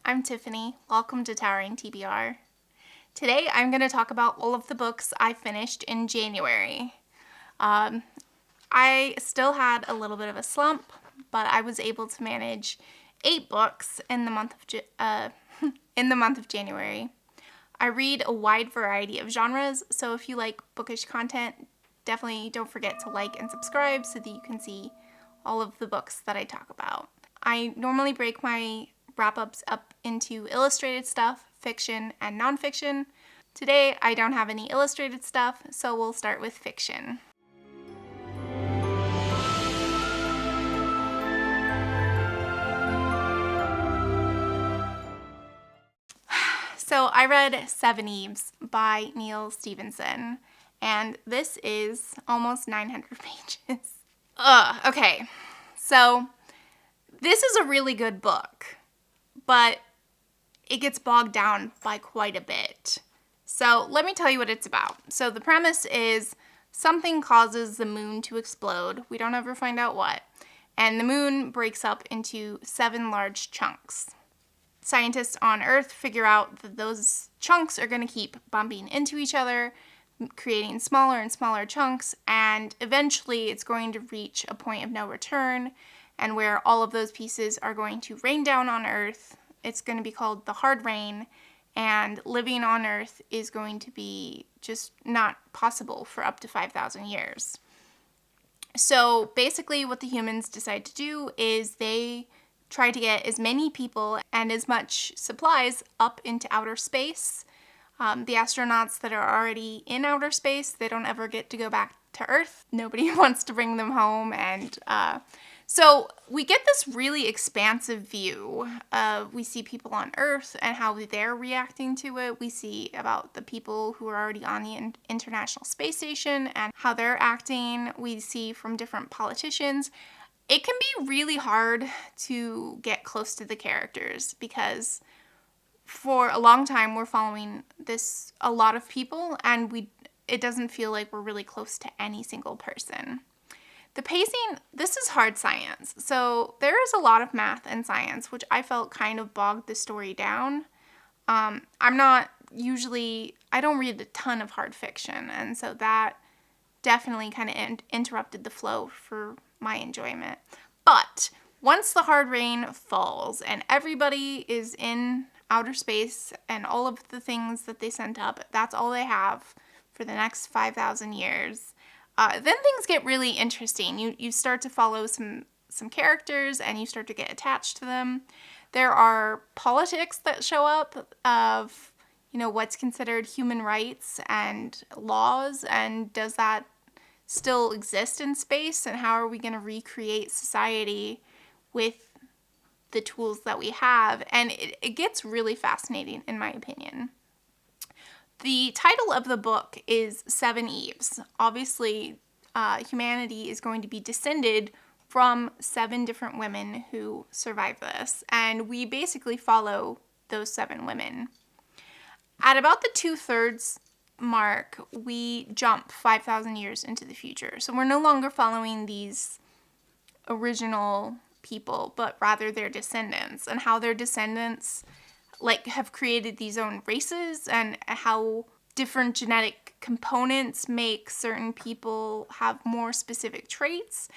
I'm Tiffany. Welcome to Towering TBR. Today I'm going to talk about all of the books I finished in January. I still had a little bit of a slump, but I was able to manage 8 books in the month of January. I read a wide variety of genres, so if you like bookish content, definitely don't forget to like and subscribe so that you can see all of the books that I talk about. I normally break my wrap-ups up into illustrated stuff, fiction, and nonfiction. Today, I don't have any illustrated stuff, so we'll start with fiction. So I read Seveneves by Neil Stephenson, and this is almost 900 pages. Okay. So this is a really good book, but it gets bogged down by quite a bit. So let me tell you what it's about. So the premise is something causes the moon to explode. We don't ever find out what. And the moon breaks up into 7 large chunks. Scientists on Earth figure out that those chunks are going to keep bumping into each other, creating smaller and smaller chunks, and eventually it's going to reach a point of no return, and where all of those pieces are going to rain down on Earth. It's going to be called the hard rain, and living on Earth is going to be just not possible for up to 5,000 years. So basically what the humans decide to do is they try to get as many people and as much supplies up into outer space. The astronauts that are already in outer space, they don't ever get to go back to Earth. Nobody wants to bring them home, and so we get this really expansive view. We see people on Earth and how they're reacting to it. We see about the people who are already on the International Space Station and how they're acting. We see from different politicians. It can be really hard to get close to the characters because for a long time we're following a lot of people, and it doesn't feel like we're really close to any single person. The pacing, this is hard science, so there is a lot of math and science, which I felt kind of bogged the story down. I don't read a ton of hard fiction, and so that definitely kind of interrupted the flow for my enjoyment. But once the hard rain falls and everybody is in outer space and all of the things that they sent up, that's all they have for the next 5,000 years. Then things get really interesting. You start to follow some characters and you start to get attached to them. There are politics that show up of, what's considered human rights and laws, and does that still exist in space, and how are we going to recreate society with the tools that we have? And it gets really fascinating, in my opinion. The title of the book is Seveneves. Obviously, humanity is going to be descended from 7 different women who survived this, and we basically follow those 7 women. At about the 2/3 mark, we jump 5,000 years into the future. So we're no longer following these original people, but rather their descendants, and how their descendants have created these own races, and how different genetic components make certain people have more specific traits.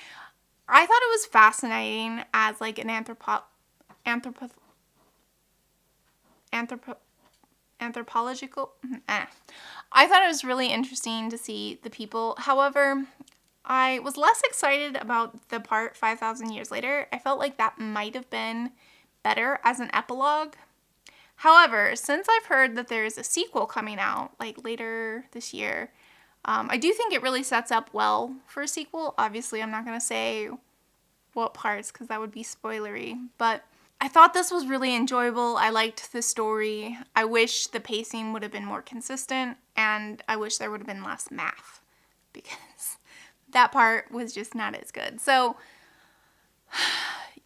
I thought it was fascinating as an anthropological. I thought it was really interesting to see the people. However, I was less excited about the part 5,000 years later. I felt like that might have been better as an epilogue. However, since I've heard that there's a sequel coming out later this year, I do think it really sets up well for a sequel. Obviously, I'm not going to say what parts because that would be spoilery, but I thought this was really enjoyable. I liked the story. I wish the pacing would have been more consistent, and I wish there would have been less math because that part was just not as good. So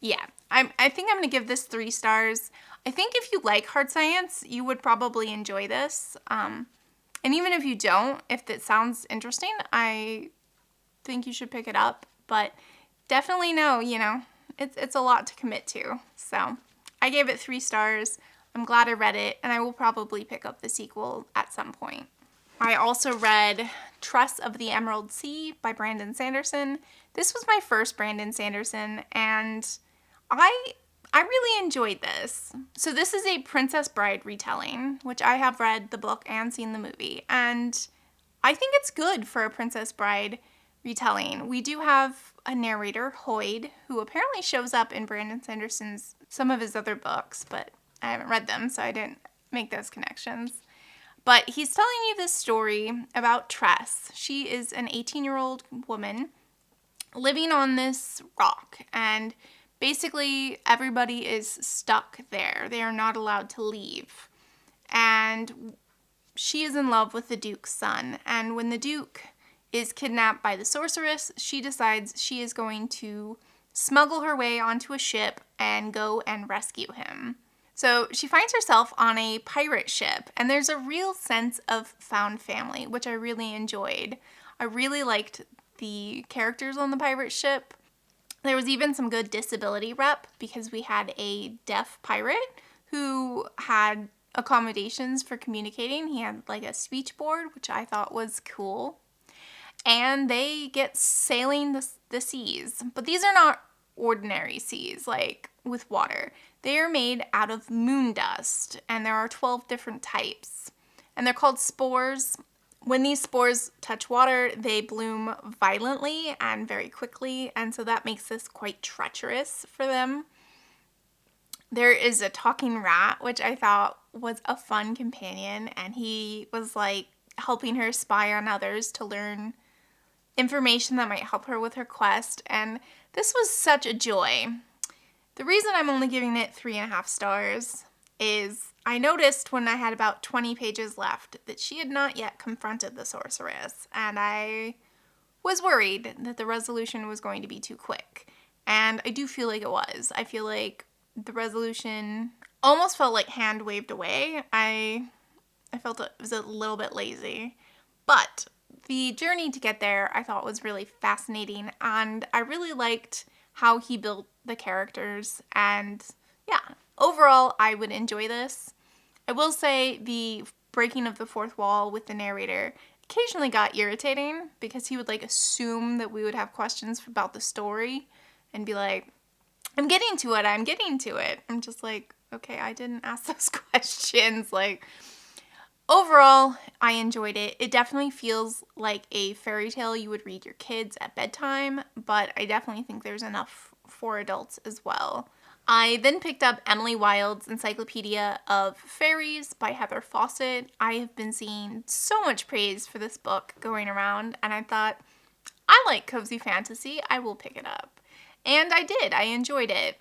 yeah, I think I'm going to give this 3 stars. I think if you like hard science, you would probably enjoy this. And even if you don't, if it sounds interesting, I think you should pick it up. But definitely know, it's a lot to commit to. So I gave it 3 stars. I'm glad I read it, and I will probably pick up the sequel at some point. I also read Tress of the Emerald Sea by Brandon Sanderson. This was my first Brandon Sanderson, and I really enjoyed this. So this is a Princess Bride retelling, which I have read the book and seen the movie, and I think it's good for a Princess Bride retelling. We do have a narrator, Hoyd, who apparently shows up in Brandon Sanderson's, some of his other books, but I haven't read them, so I didn't make those connections. But he's telling you this story about Tress. She is an 18-year-old woman living on this rock, and basically everybody is stuck there. They are not allowed to leave. And she is in love with the Duke's son, and when the Duke is kidnapped by the sorceress, she decides she is going to smuggle her way onto a ship and go and rescue him. So she finds herself on a pirate ship, and there's a real sense of found family, which I really enjoyed. I really liked the characters on the pirate ship. There was even some good disability rep because we had a deaf pirate who had accommodations for communicating. He had like a speech board, which I thought was cool. And they get sailing the seas. But these are not ordinary seas like with water. They are made out of moon dust, and there are 12 different types. And they're called spores. When these spores touch water, they bloom violently and very quickly, and so that makes this quite treacherous for them. There is a talking rat, which I thought was a fun companion, and he was like helping her spy on others to learn information that might help her with her quest, and this was such a joy. The reason I'm only giving it 3.5 stars is I noticed when I had about 20 pages left that she had not yet confronted the sorceress, and I was worried that the resolution was going to be too quick. And I do feel like it was. I feel like the resolution almost felt like hand waved away. I felt it was a little bit lazy. But the journey to get there I thought was really fascinating, and I really liked how he built the characters, and yeah, overall I would enjoy this. I will say the breaking of the fourth wall with the narrator occasionally got irritating because he would like assume that we would have questions about the story and be like, I'm getting to it. I'm just like, okay, I didn't ask those questions. Like, overall, I enjoyed it. It definitely feels like a fairy tale you would read your kids at bedtime, but I definitely think there's enough for adults as well. I then picked up Emily Wilde's Encyclopedia of Faeries by Heather Fawcett. I have been seeing so much praise for this book going around, and I thought, I like cozy fantasy, I will pick it up. And I did. I enjoyed it.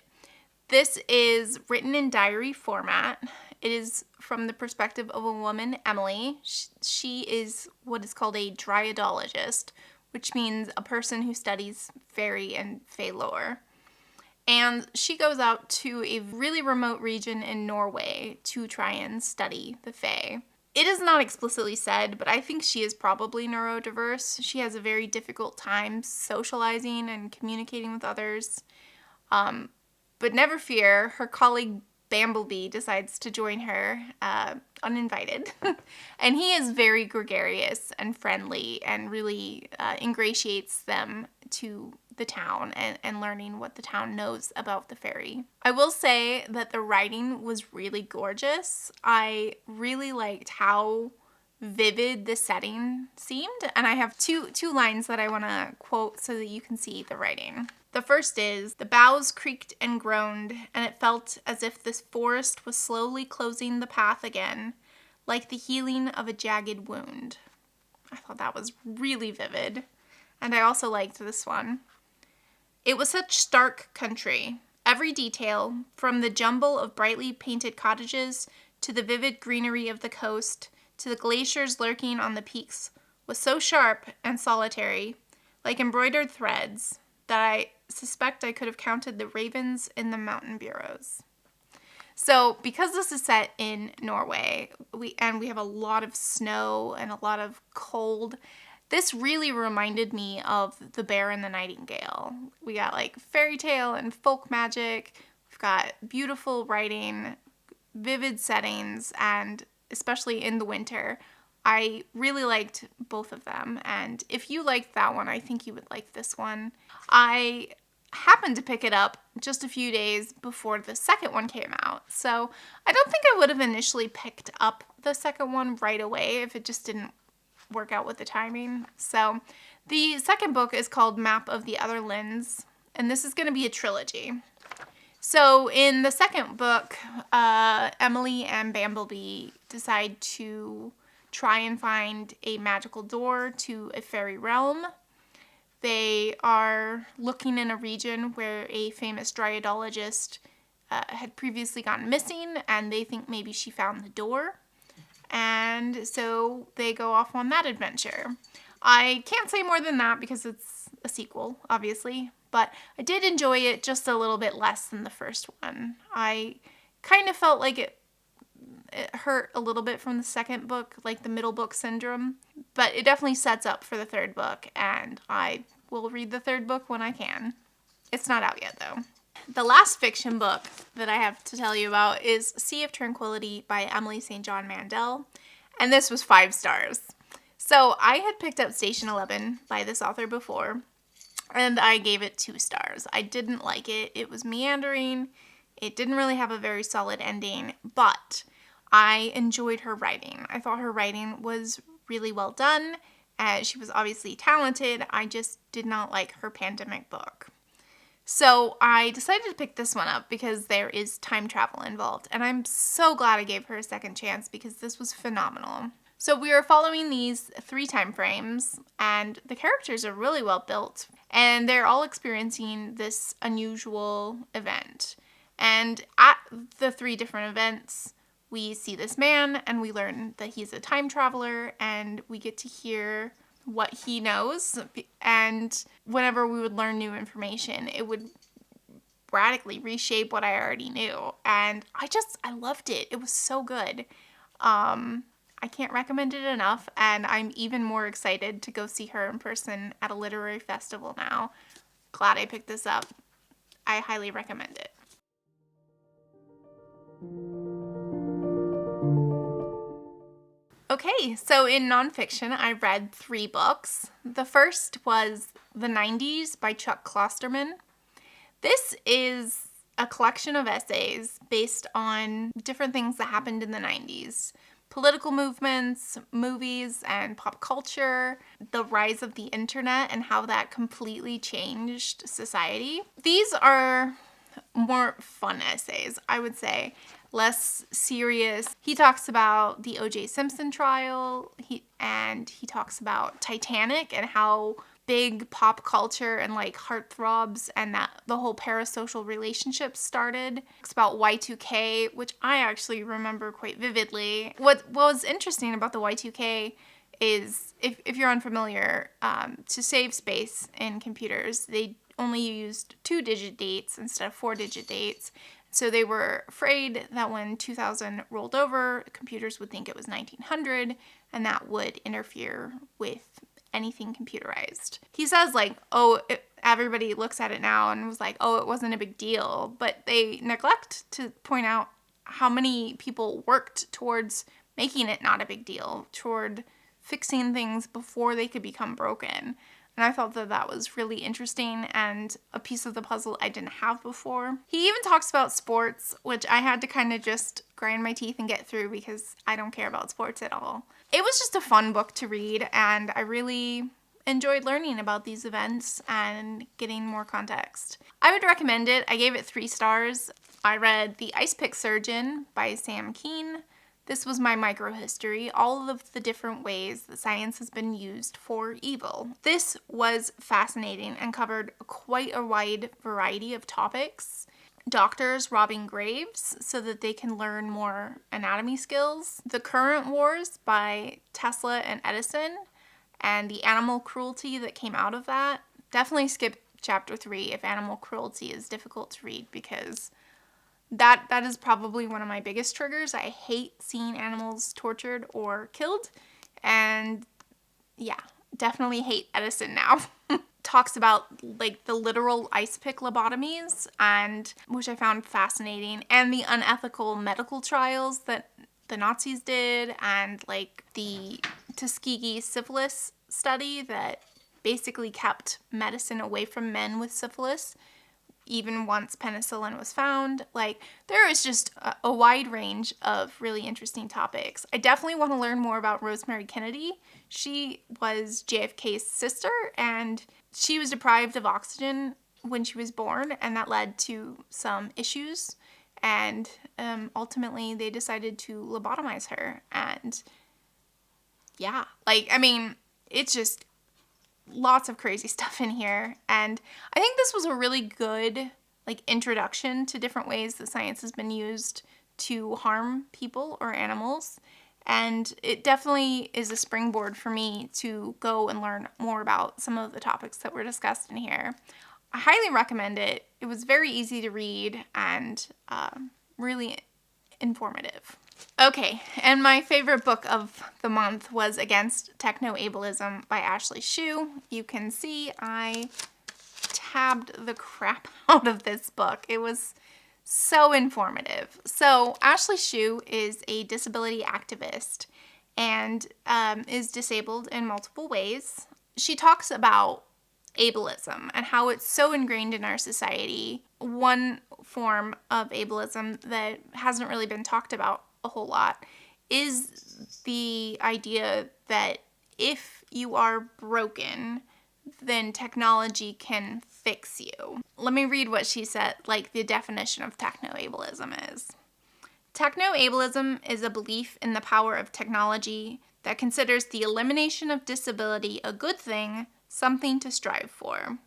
This is written in diary format. It is from the perspective of a woman, Emily. She is what is called a dryadologist, which means a person who studies fairy and fae lore. And she goes out to a really remote region in Norway to try and study the fae. It is not explicitly said, but I think she is probably neurodiverse. She has a very difficult time socializing and communicating with others. But never fear, her colleague Bamblebee decides to join her uninvited. And he is very gregarious and friendly and really ingratiates them to the town and learning what the town knows about the fairy. I will say that the writing was really gorgeous. I really liked how vivid the setting seemed, and I have two lines that I want to quote so that you can see the writing. The first is, "The boughs creaked and groaned, and it felt as if this forest was slowly closing the path again, like the healing of a jagged wound." I thought that was really vivid, and I also liked this one. "It was such stark country. Every detail, from the jumble of brightly painted cottages to the vivid greenery of the coast to the glaciers lurking on the peaks, was so sharp and solitary, like embroidered threads, that I suspect I could have counted the ravens in the mountain bureaus." So because this is set in Norway, we have a lot of snow and a lot of cold, this really reminded me of The Bear and the Nightingale. We got like fairy tale and folk magic. We've got beautiful writing, vivid settings, and especially in the winter. I really liked both of them, and if you liked that one, I think you would like this one. I happened to pick it up just a few days before the second one came out, so I don't think I would have initially picked up the second one right away if it just didn't work out with the timing. So the second book is called Map of the Otherlands, and this is going to be a trilogy. So in the second book, Emily and Bamblebee decide to try and find a magical door to a fairy realm. They are looking in a region where a famous dryadologist had previously gone missing, and they think maybe she found the door. And so they go off on that adventure. I can't say more than that because it's a sequel, obviously, but I did enjoy it just a little bit less than the first one. I kind of felt like it hurt a little bit from the second book, like the middle book syndrome, but it definitely sets up for the third book, and I will read the third book when I can. It's not out yet, though. The last fiction book that I have to tell you about is Sea of Tranquility by Emily St. John Mandel, and this was 5 stars. So I had picked up Station 11 by this author before, and I gave it 2 stars. I didn't like it. It was meandering. It didn't really have a very solid ending, but I enjoyed her writing. I thought her writing was really well done, and she was obviously talented. I just did not like her pandemic book. So I decided to pick this one up because there is time travel involved, and I'm so glad I gave her a second chance because this was phenomenal. So we are following these 3 time frames, and the characters are really well built, and they're all experiencing this unusual event. And at the 3 different events, we see this man, and we learn that he's a time traveler, and we get to hear what he knows. And whenever we would learn new information, it would radically reshape what I already knew. And I loved it. It was so good. I can't recommend it enough, and I'm even more excited to go see her in person at a literary festival now. Glad I picked this up. I highly recommend it. Okay, so in nonfiction, I read 3 books. The first was The 90s by Chuck Klosterman. This is a collection of essays based on different things that happened in the 90s. Political movements, movies, and pop culture, the rise of the internet and how that completely changed society. These are more fun essays, I would say, less serious. He talks about the O.J. Simpson trial, he talks about Titanic and how big pop culture and like heartthrobs and that the whole parasocial relationship started. It's about Y2K, which I actually remember quite vividly. What was interesting about the Y2K is, if you're unfamiliar, to save space in computers, they only used 2-digit dates instead of 4-digit dates. So they were afraid that when 2000 rolled over, computers would think it was 1900, and that would interfere with anything computerized. He says everybody looks at it now and was like, oh, it wasn't a big deal, but they neglect to point out how many people worked towards making it not a big deal, toward fixing things before they could become broken. And I thought that that was really interesting and a piece of the puzzle I didn't have before. He even talks about sports, which I had to kind of just grind my teeth and get through because I don't care about sports at all. It was just a fun book to read, and I really enjoyed learning about these events and getting more context. I would recommend it. I gave it 3 stars. I read The Icepick Surgeon by Sam Keene. This was my microhistory, all of the different ways that science has been used for evil. This was fascinating and covered quite a wide variety of topics. Doctors robbing graves so that they can learn more anatomy skills. The Current Wars by Tesla and Edison, and the animal cruelty that came out of that. Definitely skip chapter 3 if animal cruelty is difficult to read, because that is probably one of my biggest triggers. I hate seeing animals tortured or killed, and yeah, definitely hate Edison now. talks about like the literal icepick lobotomies, and which I found fascinating, and the unethical medical trials that the Nazis did, and like the Tuskegee syphilis study that basically kept medicine away from men with syphilis even once penicillin was found. Like, there is just a wide range of really interesting topics. I definitely want to learn more about Rosemary Kennedy. She was JFK's sister, and she was deprived of oxygen when she was born, and that led to some issues. And ultimately, they decided to lobotomize her. And yeah, like, I mean, it's just lots of crazy stuff in here. And I think this was a really good, like, introduction to different ways that science has been used to harm people or animals. And it definitely is a springboard for me to go and learn more about some of the topics that were discussed in here. I highly recommend it. It was very easy to read and really informative. Okay, and my favorite book of the month was Against Techonoableism by Ashley Shue. You can see I tabbed the crap out of this book. It was so informative. So Ashley Shue is a disability activist and is disabled in multiple ways. She talks about ableism and how it's so ingrained in our society. One form of ableism that hasn't really been talked about a whole lot is the idea that if you are broken, then technology can fix you. Let me read what she said, like the definition of technoableism is. Technoableism is a belief in the power of technology that considers the elimination of disability a good thing, something to strive for.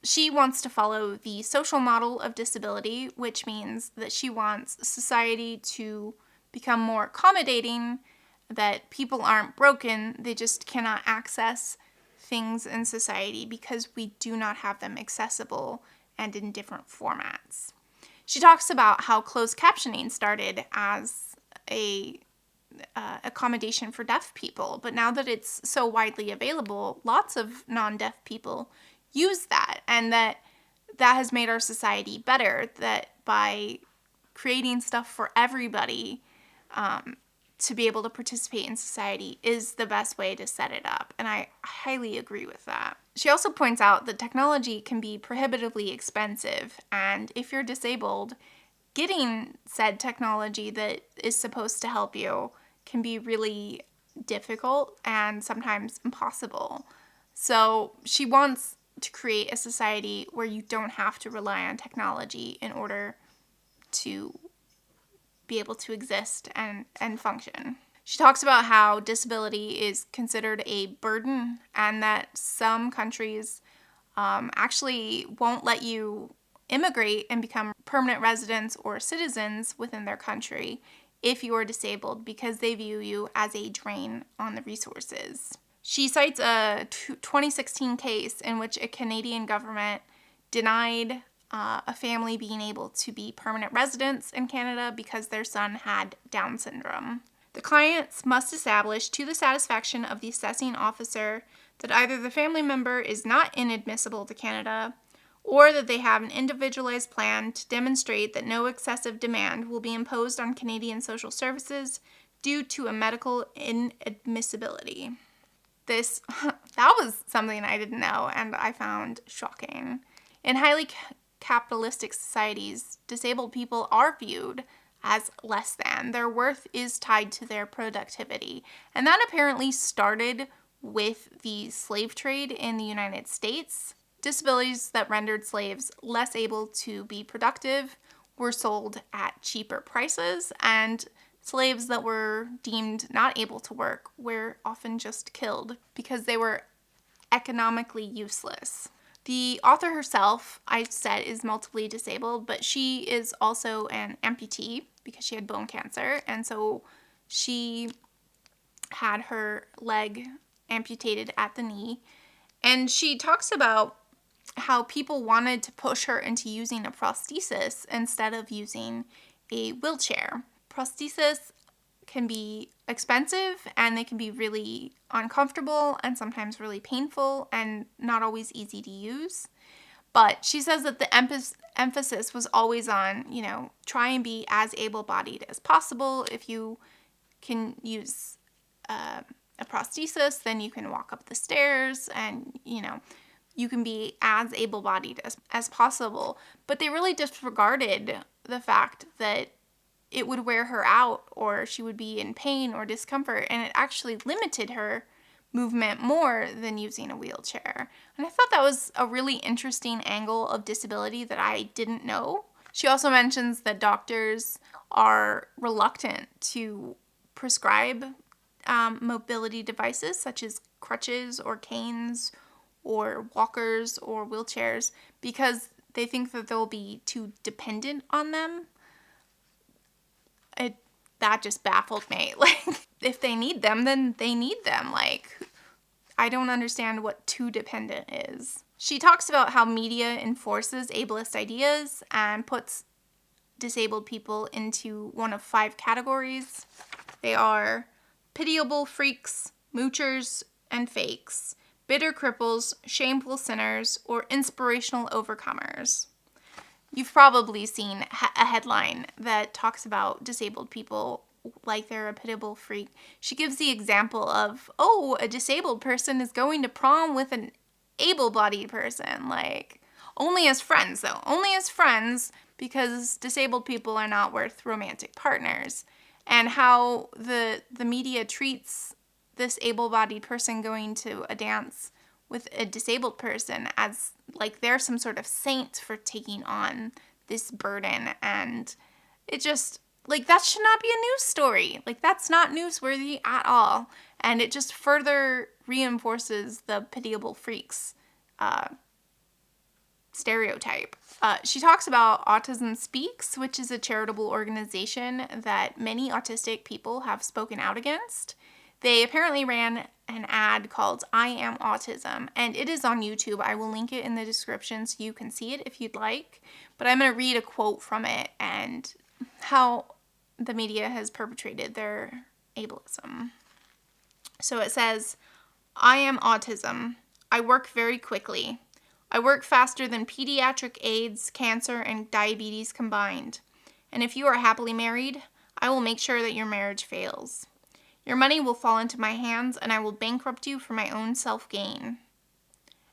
She wants to follow the social model of disability, which means that she wants society to become more accommodating, that people aren't broken, they just cannot access things in society because we do not have them accessible and in different formats. She talks about how closed captioning started as a accommodation for deaf people, but now that it's so widely available, lots of non-deaf people use that, and that has made our society better, that by creating stuff for everybody to be able to participate in society is the best way to set it up, and I highly agree with that. She also points out that technology can be prohibitively expensive, and if you're disabled, getting said technology that is supposed to help you can be really difficult and sometimes impossible. So she wants to create a society where you don't have to rely on technology in order to be able to exist and function. She talks about how disability is considered a burden and that some countries actually won't let you immigrate and become permanent residents or citizens within their country if you are disabled because they view you as a drain on the resources. She cites a 2016 case in which a Canadian government denied a family being able to be permanent residents in Canada because their son had Down syndrome. The clients must establish to the satisfaction of the assessing officer that either the family member is not inadmissible to Canada or that they have an individualized plan to demonstrate that no excessive demand will be imposed on Canadian social services due to a medical inadmissibility. That was something I didn't know and I found shocking. In highly capitalistic societies, disabled people are viewed as less than. Their worth is tied to their productivity. And that apparently started with the slave trade in the United States. Disabilities that rendered slaves less able to be productive were sold at cheaper prices, and slaves that were deemed not able to work were often just killed because they were economically useless. The author herself, I said, is multiply disabled, but she is also an amputee because she had bone cancer, and so she had her leg amputated at the knee. And she talks about how people wanted to push her into using a prosthesis instead of using a wheelchair. Prosthesis can be expensive and they can be really uncomfortable and sometimes really painful and not always easy to use. But she says that the emphasis was always on, try and be as able-bodied as possible. If you can use a prosthesis, then you can walk up the stairs and, you can be as able-bodied as possible. But they really disregarded the fact that it would wear her out or she would be in pain or discomfort, and it actually limited her movement more than using a wheelchair. And I thought that was a really interesting angle of disability that I didn't know. She also mentions that doctors are reluctant to prescribe mobility devices such as crutches or canes or walkers or wheelchairs because they think that they'll be too dependent on them. That just baffled me. Like, if they need them, then they need them. Like, I don't understand what too dependent is. She talks about how media enforces ableist ideas and puts disabled people into one of 5 categories. They are pitiable freaks, moochers, and fakes, bitter cripples, shameful sinners, or inspirational overcomers. You've probably seen a headline that talks about disabled people like they're a pitiable freak. She gives the example of, a disabled person is going to prom with an able-bodied person. Like, only as friends, though. Only as friends, because disabled people are not worth romantic partners. And how the media treats this able-bodied person going to a dance with a disabled person as like they're some sort of saint for taking on this burden. And it just, like, that should not be a news story. Like, that's not newsworthy at all. And it just further reinforces the pitiable freaks stereotype. She talks about Autism Speaks, which is a charitable organization that many autistic people have spoken out against. They apparently ran an ad called I Am Autism, and it is on YouTube. I will link it in the description so you can see it if you'd like. But I'm going to read a quote from it and how the media has perpetrated their ableism. So it says, I am autism. I work very quickly. I work faster than pediatric AIDS, cancer, and diabetes combined. And if you are happily married, I will make sure that your marriage fails. Your money will fall into my hands, and I will bankrupt you for my own self-gain.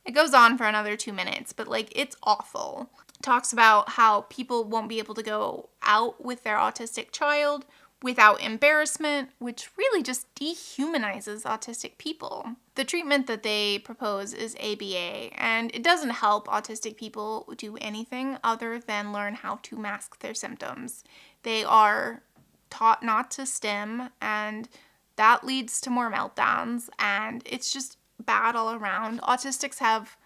It goes on for another 2 minutes, but, like, it's awful. It talks about how people won't be able to go out with their autistic child without embarrassment, which really just dehumanizes autistic people. The treatment that they propose is ABA, and it doesn't help autistic people do anything other than learn how to mask their symptoms. They are taught not to stim, and that leads to more meltdowns, and it's just bad all around. Autistics have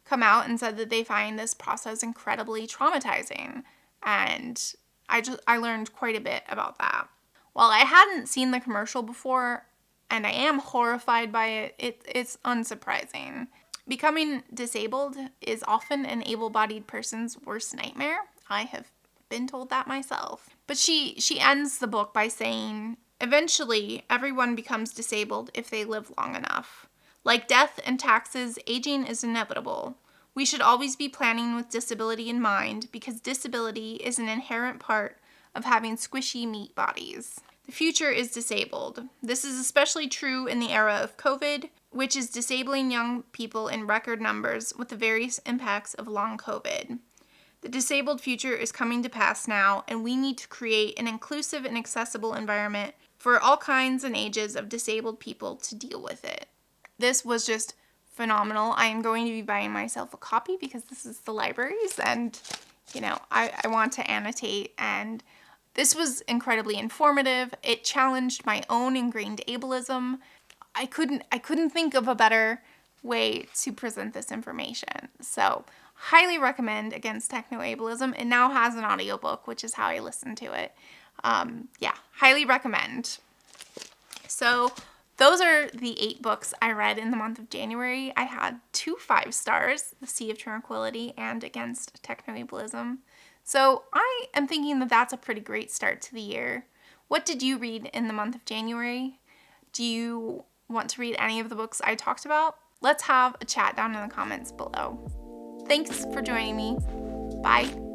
come out and said that they find this process incredibly traumatizing, and I learned quite a bit about that. While I hadn't seen the commercial before, and I am horrified by it, it's unsurprising. Becoming disabled is often an able-bodied person's worst nightmare. I have been told that myself. But she ends the book by saying, eventually, everyone becomes disabled if they live long enough. Like death and taxes, aging is inevitable. We should always be planning with disability in mind because disability is an inherent part of having squishy meat bodies. The future is disabled. This is especially true in the era of COVID, which is disabling young people in record numbers with the various impacts of long COVID. The disabled future is coming to pass now, and we need to create an inclusive and accessible environment for all kinds and ages of disabled people to deal with it. This was just phenomenal. I am going to be buying myself a copy because this is the library's, and I want to annotate, and this was incredibly informative. It challenged my own ingrained ableism. I couldn't think of a better way to present this information. So, highly recommend Against Techonoableism. It now has an audiobook, which is how I listen to it. Highly recommend. So, those are the 8 books I read in the month of January. I had 2 5 stars, The Sea of Tranquility and Against Techonoableism. So I am thinking that that's a pretty great start to the year. What did you read in the month of January? Do you want to read any of the books I talked about? Let's have a chat down in the comments below. Thanks for joining me. Bye.